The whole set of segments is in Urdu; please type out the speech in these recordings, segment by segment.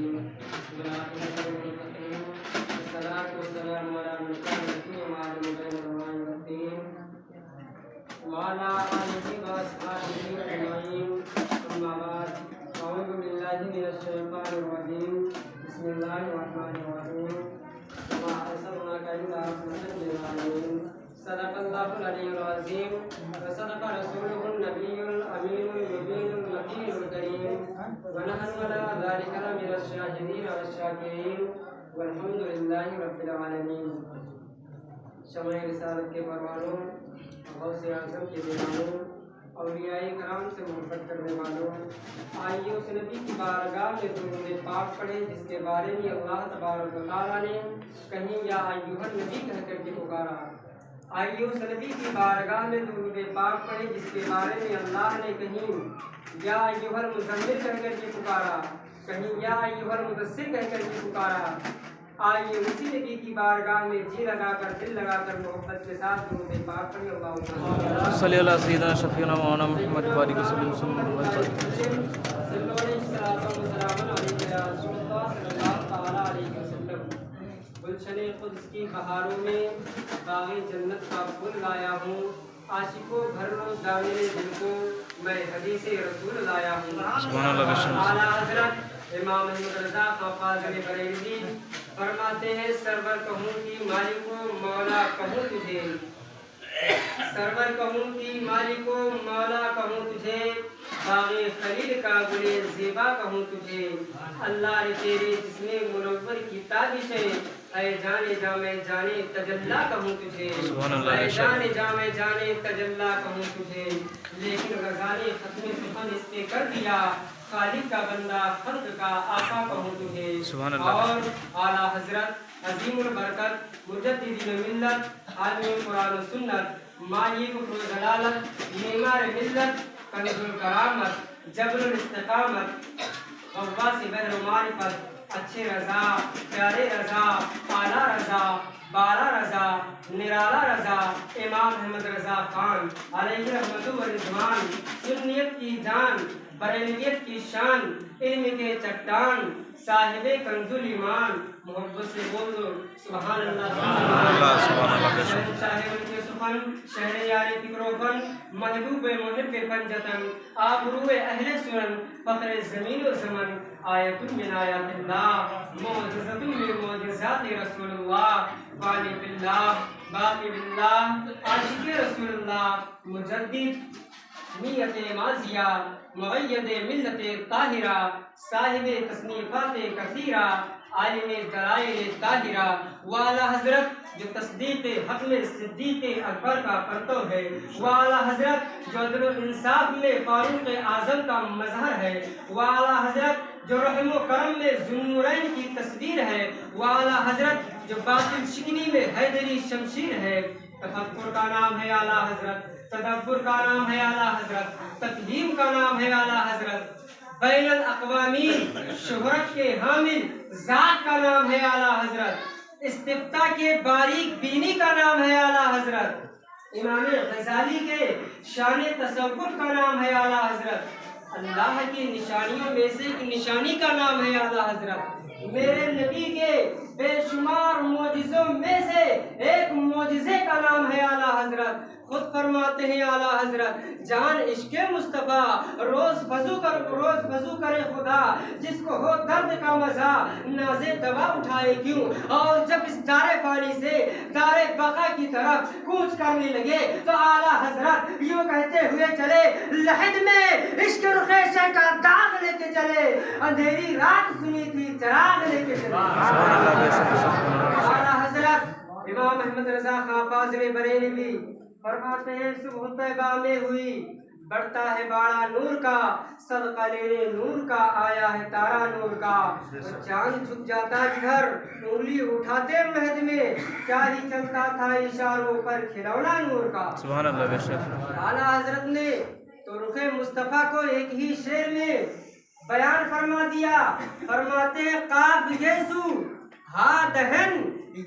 العالمين والعاقبة للمتقين والصلاة والسلام على من كان نبيا وعلى بين الرحمن الرحيم وعلى آله وأصحابه أجمعين أما بعد أعوذ بالله من الشيطان الرجيم بسم الله الرحمن الرحيم وما أرسلناك إلا رحمة للعالمين صدق الله العلي العظيم وصدق رسوله النبي الأمين المبين المكين الكريم ونحن على ذلك من الشاهدين والشاكرين والحمد لله رب العالمين. شمع رسالت کے پروانوں، غوث اعظم کے دیوانوں، اولیاء کرام سے محبت کرنے والوں، آئیے اس نبی کی بارگاہ میں درود پاک پڑھیں جس کے بارے میں اللہ تبارک و تعالیٰ نے کہیں یا ایھا النبی کہہ کر کے پکارا. آئیے اس نبی کی بارگاہ میں درود پاک پڑھیں جس کے بارے میں اللہ نے کہیں یا ایھا المزمل کہہ کر کے پکارا، کہیں یا ایھا المدثر کہہ کر کے پکارا. آئیے اسی نبی کی بارگاہ میں جی لگا کر دل لگا کر محبت کے ساتھ درود پاک پڑھیں. اللہم صلی اللہ سیدنا شفیعنا مولانا محمد بارک وسلم صلی اللہ علیہ وسلم. گلشن قدس کی بہاروں میں باغ جنت کا پھول لایا ہوں، عاشقوں بھر لو دامن دل کو میں حدیث رسول لایا ہوں. سبحان اللہ. اعلیٰ حضرت امام احمد رضا خان فاضل بریلوی فرماتے ہیں سرور کہوں کی مالکو مولا کہوں تجھے، سرور کہوں کی مالکو مولا کہوں تجھے، باغ خلیل کا گلے زیبا کہوں تجھے. اللہ نے تیرے جسم منور کی تابش ہے، اے جانے جامع جانے تجلا کہوں تجھے، اے جانے جامع جانے تجلا کہوں تجھے. لیکن غزالی ختم سخن اس نے کر دیا، خالق کا بندہ خلق کا آقا کہوں تجھے. اور اعلیٰ حضرت عظیم البرکت مجدد ملت عالم قرآن و سنت ماہی کفر و ضلالت معمار ملت کنز الکرامت جبر الاستقامت غواص بحر معرفت اچھے رضا پیارے رضا اعلیٰ رضا بالا رضا نرالا رضا امام احمد رضا خان علیہ رحمت و رضوان، سنیت کی جان بریلیت کی شان، علم کے چٹان صاحب کنز الایمان. محبت سے بول دو سبحان اللہ. شہنشاہ ان کے سخن شہر یار فکر و فن محبوب محب پنجتن آبرو اہل سنن فخر زمین و زمن آیت من آیات اللہ معجزت من معجزات رسول اللہ والی باللہ باقی باللہ عاشق رسول اللہ مجدد نیت ماضیہ مغید ملت طاہرہ صاحب تصنیفات کثیرہ عالم دلائل طاہرہ والا حضرت جو تصدیق حق میں صدیق اکبر کا پرتو ہے، والا حضرت جو عدل و انصاف میں فاروق اعظم کا مظہر ہے، والا حضرت جو رحم و کرم میں ذوالنورین کی تصویر ہے، والا حضرت جو باطل شکنی میں حیدری شمشیر ہے. تفکر کا نام ہے اعلیٰ حضرت، تدبر کا نام ہے اعلیٰ حضرت، تقدیم کا نام ہے اعلیٰ حضرت، بین الاقوامی شہرت کے حامل ذات کا نام ہے اعلیٰ حضرت، استفتاء کے باریک بینی کا نام ہے اعلیٰ حضرت، امام غزالی کے شان تصور کا نام ہے اعلیٰ حضرت، اللہ کی نشانیوں میں سے ایک نشانی کا نام ہے اعلیٰ حضرت، میرے نبی کے بے شمار معجزوں میں سے ایک معجزے کا نام ہے اعلیٰ حضرت. خود فرماتے ہیں اعلیٰ حضرت جان عشق مصطفیٰ روز وضو کرے خدا، جس کو ہو درد کا مزہ ناز دوا اٹھائے کیوں. اور جب اس دار فانی سے دار بقا کی طرف کوچ کرنے لگے تو اعلیٰ حضرت یوں کہتے ہوئے چلے لحد میں عشق رخیشہ کا داغ لے کے چلے، اندھیری رات سنی تھی چراغ لے کے چلے. اعلیٰ حضرت امام احمد رضا خان فاضل بریلوی فرماتے ہیں صبح طیبہ میں ہوئی بڑھتا ہے باڑا نور کا، صدقہ لینے نور کا آیا ہے تارا نور کا. چاند جھک جاتا جدھر انگلی اٹھاتے مہد میں، کیا ہی چلتا تھا اشاروں پر کھلونا نور کا. سبحان اللہ. بے شک اعلیٰ حضرت نے تو رخ مصطفیٰ کو ایک ہی شعر میں بیان فرما دیا. فرماتے ہیں قاف یسو ہا دہن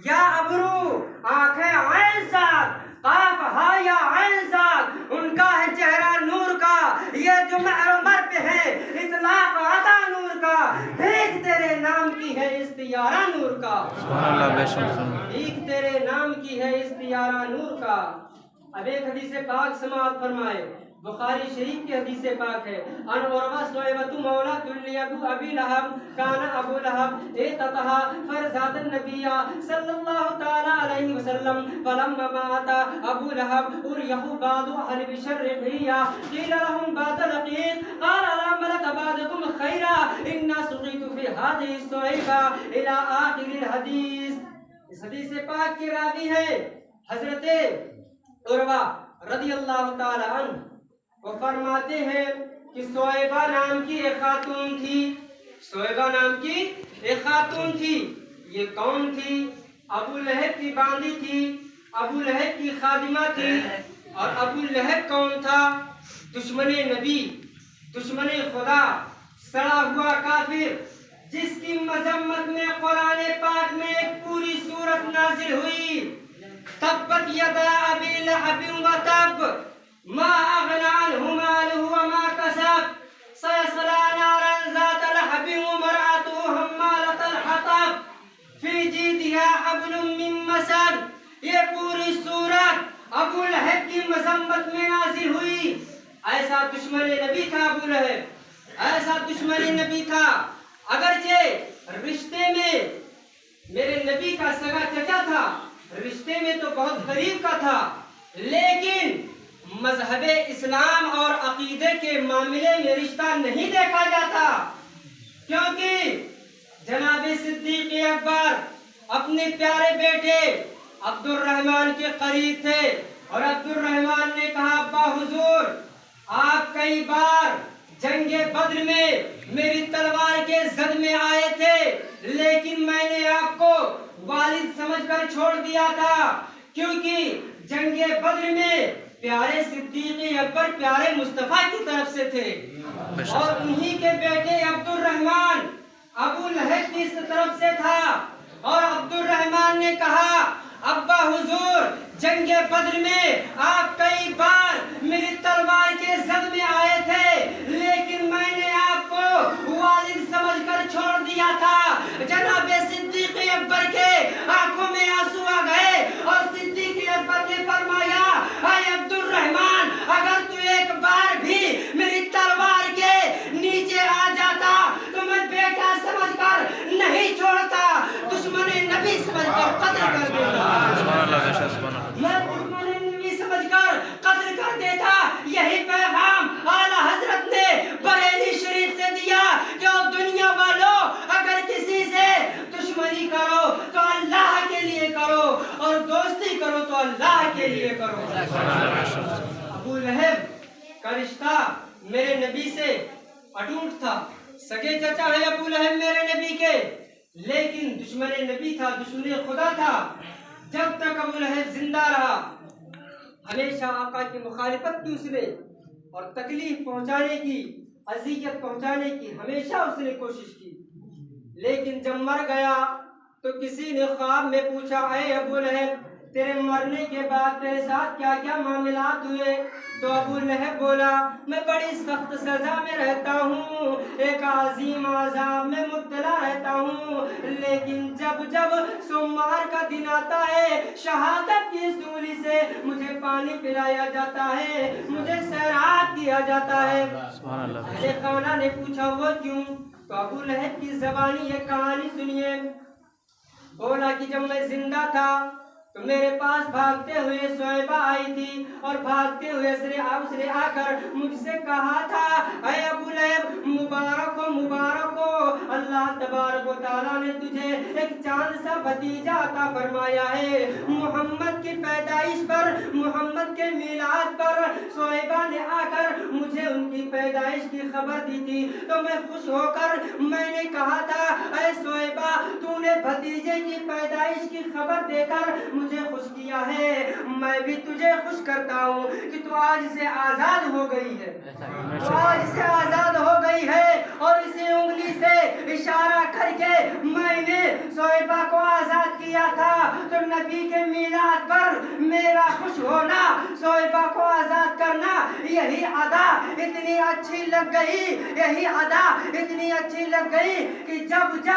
یا ابرو آنکھیں عین ساتھ، قاف ہا یا عین ساتھ ان کا ہے چہرہ نور کا. یہ جو مہر پہ ہے اطلاق عطا نور کا، بھیجتے تیرے نام کی ہے استعارہ نور کا، سبحان اللہ بے شک سن بھیک تیرے نام کی ہے استعارہ نور کا۔ اب ایک حدیث پاک سماعت فرمائے، بخاری شریف کی حدیث پاک ہے، ان عروہ صحیبۃ مولا دلی ابی لہب کان ابو لہب اتتہا فرزاد النبی صلی اللہ تعالی علیہ وسلم فلما مات ابو لہب اریہ بعض اہل بشر بھیا قیل لهم بعد لقیت قال لا ملک بعدکم خیرا انا سقیت فی هذه الصحیفہ الى آخر الحدیث۔ اس حدیث پاک کے راوی ہے حضرت عروہ رضی اللہ تعالی عنہ، وہ فرماتے ہیں کہ صہیبہ نام کی ایک خاتون تھی، صہیبہ نام کی ایک خاتون تھی۔ یہ کون تھی؟ ابو لہب کی باندی تھی، ابو لہب کی خادمہ تھی۔ اور ابو لہب کون تھا؟ دشمن نبی، دشمن خدا، سڑا ہوا کافر، جس کی مذمت میں قرآن پاک میں ایک پوری سورت نازل ہوئی، تبت یدا ابی لہب وتب ما اغنى عنه ماله وما كسب سيصلى نارا ذات لهب وامرأته حمالة الحطب في جيدها حبل من مسد۔ یہ پوری سورت ابو لہب کی مذمت میں نازل ہوئی۔ ایسا دشمن نبی تھا ابو لہب، ایسا دشمن نبی تھا، اگرچہ رشتے میں میرے نبی کا سگا چچا تھا، رشتے میں تو بہت قریب کا تھا، لیکن مذہب اسلام اور عقیدے کے معاملے میں رشتہ نہیں دیکھا جاتا، کیونکہ جناب صدیق اکبر اپنے پیارے بیٹے عبد الرحمن کے قریب تھے، اور عبد الرحمن نے کہا ابا حضور آپ کئی بار جنگ بدر میں میری تلوار کے زد میں آئے تھے، لیکن میں نے آپ کو والد سمجھ کر چھوڑ دیا تھا، کیونکہ جنگ بدر میں پیارے صدیق اکبر پیارے مصطفیٰ کی طرف سے تھے، اور انہی کے بیٹے عبد الرحمن ابو لہب کی طرف سے تھا۔ اور عبد الرحمن نے کہا ابا حضور جنگ بدر میں آپ کئی بار میری تلوار کے زد میں آئے تھے، لیکن میں نے آپ کو والد سمجھ کر چھوڑ دیا تھا۔ جناب صدیق اکبر کے آنکھوں میں آنسو آ گئے، اور صدیق اکبر نے فرمایا اے عبد الرحمن اگر تو ایک بار بھی میری تلوار کے نیچے آ جاتا تو میں بیٹا سمجھ کر نہیں چھوڑتا، دشمن نبی سمجھ کر قتل کر دیتا، میں دشمن نبی سمجھ کر قتل کر دیتا۔ یہی پیغام اعلیٰ حضرت نے بریلی شریف سے دیا کہ دنیا والوں اگر کسی سے دشمنی کرو تو اللہ کے لیے کرو، اور دوستی کرو تو اللہ کے لیے کرو۔ ابو لہب کا رشتہ میرے نبی سے اٹوٹ تھا، سگے چچا ہے ابو لہب میرے نبی کے، لیکن دشمن نبی تھا، دشمن خدا تھا۔ جب تک ابو لہب زندہ رہا ہمیشہ آقا کی مخالفت کی اس نے، اور تکلیف پہنچانے کی، اذیت پہنچانے کی ہمیشہ اس نے کوشش کی، لیکن جب مر گیا تو کسی نے خواب میں پوچھا اے ابو لہب تیرے مرنے کے بعد تیرے ساتھ کیا کیا معاملات ہوئے؟ تو ابو لہب بولا میں بڑی سخت سزا میں رہتا ہوں، ایک عظیم عذاب میں مبتلا رہتا ہوں، لیکن جب جب سوموار کا دن آتا ہے شہادت کی سولی سے مجھے پانی پلایا جاتا ہے، مجھے سیراب کیا جاتا ہے۔ اہل خانہ نے پوچھا وہ کیوں؟ تو ابو لہب کی زبانی یہ کہانی سنیے۔ بولا کہ جب میں زندہ تھا تو میرے پاس بھاگتے ہوئے صہیبہ آئی تھی، اور بھاگتے ہوئے اس نے آ کر مجھ سے کہا تھا اے ابو لہب مبارک ہو مبارک ہو، اللہ تبارک و تعالیٰ نے تجھے ایک چاند سا بھتیجا عطا فرمایا ہے۔ محمد کی پیدائش پر، محمد کے میلاد پر صہیبہ نے آ کر مجھے ان کی پیدائش کی خبر دی تھی، تو میں خوش ہو کر میں نے کہا تھا اے صہیبہ تو نے بھتیجے کی پیدائش کی خبر دے کر مجھے خوش کیا ہے، میں بھی تجھے خوش کرتا ہوں کہ تو آج سے آزاد ہو گئی ہے، تو آج سے آزاد ہو گئی ہے۔ اور اسی انگلی سے اشارہ کر کے میں نے صہیبہ کو آزاد کیا تھا، تو نبی کے میلاد پر میرا خوش ہونا، صہیبہ کو آزاد کرنا، یہی ادا اتنی اچھی لگ گئی، یہی ادا اتنی اچھی لگ گئی کہ جب جب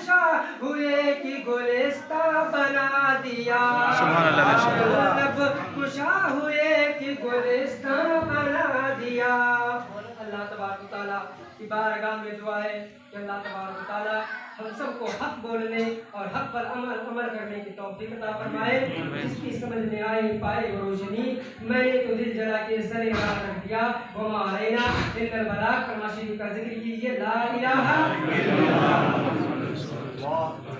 کشا ہوئے کہ گلستہ بنا دیا سبحان اللہ طلب کشا ہوئے کہ گلستہ بنا دیا اللہ تبارک و تعالیٰ کی بارگاہ میں دعا ہے کہ اللہ تبارک و تعالیٰ ہم سب کو حق بولنے اور حق پر عمل کرنے کی توفیق عطا فرمائے جس کی سمجھ میں آئی پائے وہ روشنی میں نے تو دل جلا کے سر راہ رکھ دیا وما علینا الا البلاغ فرماشی کا ذکر کیجیے لا الہ الا اللہ